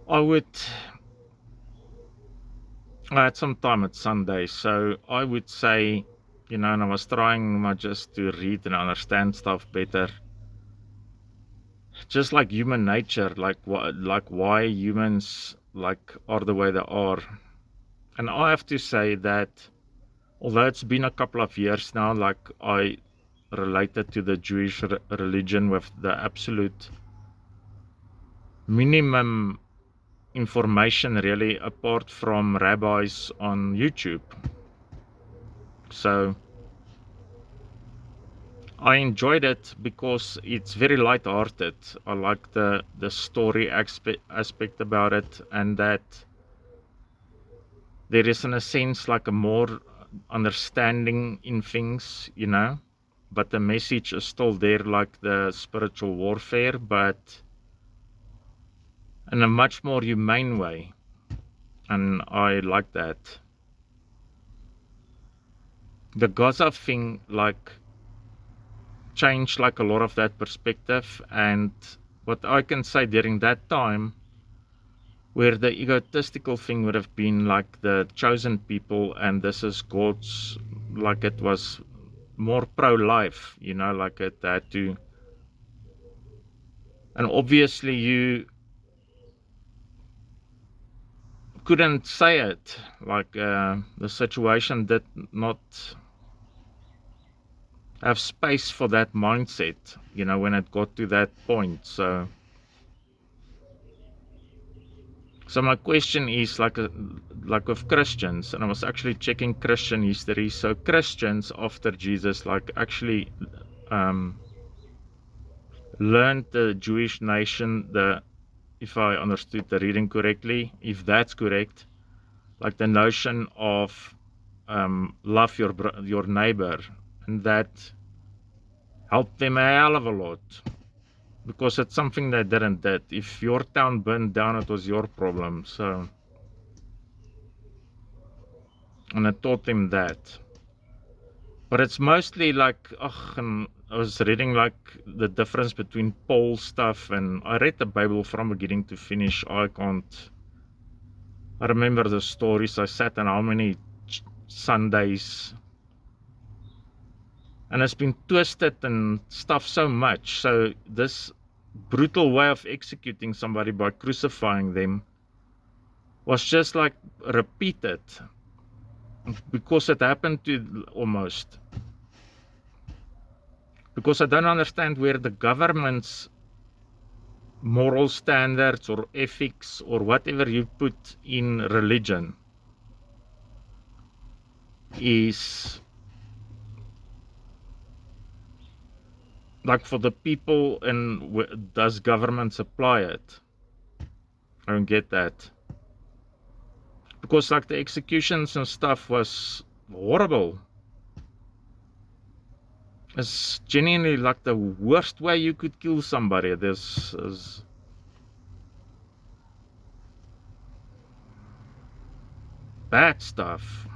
I would. I had some time at Sunday, so I would say, and I was trying my just to read and understand stuff better. Just like human nature, like why humans are the way they are. And I have to say that although it's been a couple of years now, like I related to the Jewish religion with the absolute minimum information really apart from rabbis on YouTube. So I enjoyed it because it's very light-hearted. I like the story aspect about it, and that there is in a sense like a more understanding in things, but the message is still there, like the spiritual warfare, but in a much more humane way, and I like that. The Gaza thing changed like a lot of that perspective, and what I can say during that time, where the egotistical thing would have been like the chosen people and this is God's, like it was more pro-life, like it had to, and obviously you couldn't say it, like the situation did not have space for that mindset, when it got to that point. So my question is like with Christians, and I was actually checking Christian history. So Christians after Jesus actually um, learned the Jewish nation, if I understood the reading correctly, if that's correct, like the notion of love your neighbor, and that helped them a hell of a lot because it's something they didn't did. If your town burned down, it was your problem. So, and I taught them that. But it's mostly like, and I was reading like the difference between Paul stuff, and I read the Bible from beginning to finish. I remember the stories. I sat on how many Sundays, and it's been twisted and stuff so much. So this brutal way of executing somebody by crucifying them was just like repeated because it happened to almost. Because I don't understand where the government's moral standards or ethics or whatever you put in religion is like for the people, and does governments apply it? I don't get that. Because like the executions and stuff was horrible. It's genuinely like the worst way you could kill somebody. This is bad stuff.